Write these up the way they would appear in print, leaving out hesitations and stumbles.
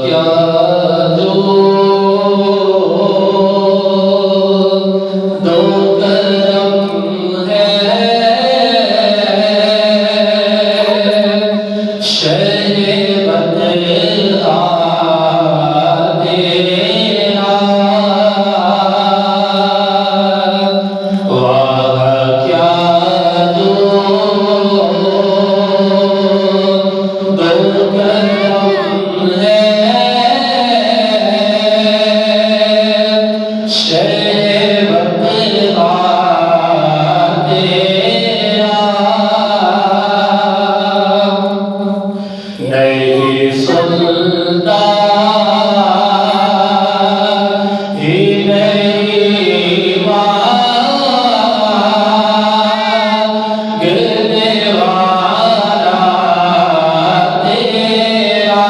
क्या जो दो करम है शहरे बदला तेरा वाह क्या जो दो करम है शहरे बदला तेरा नहीं सुनता ही नहीं गिरने वाला तेरा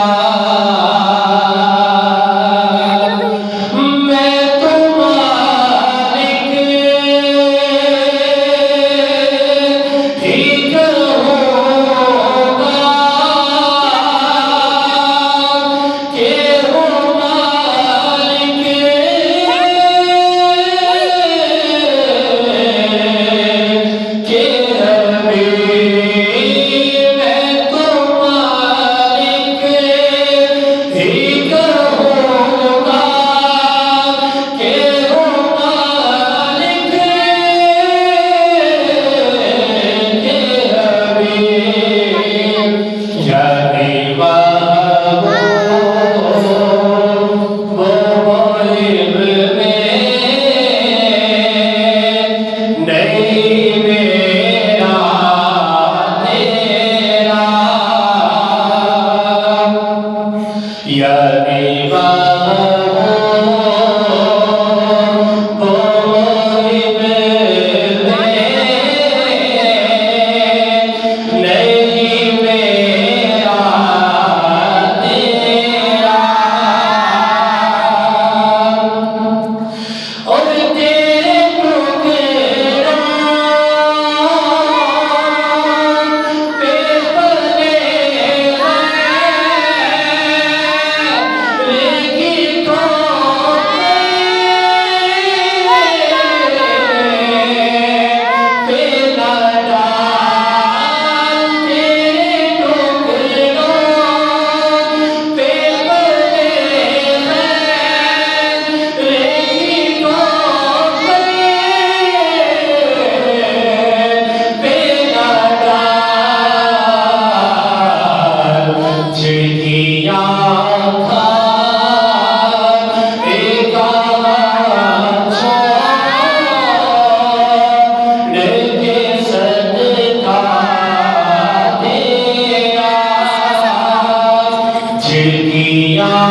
मैं तो मालिक ही कहूँगा के हो मालिक के रबी मैं तो मालिक ही कहूँगा के हो मालिक के रबी यानी वाह नहीं मेरा तेरा यानी नहीं मेरा तेरा और तेरे टुकड़ों पे पले रेगी पे ना डाल तेरे टुकड़ों पे पले रेगी पे ना डाल झिड़कियाँ खा एक के सदका तेरा झिड़कियाँ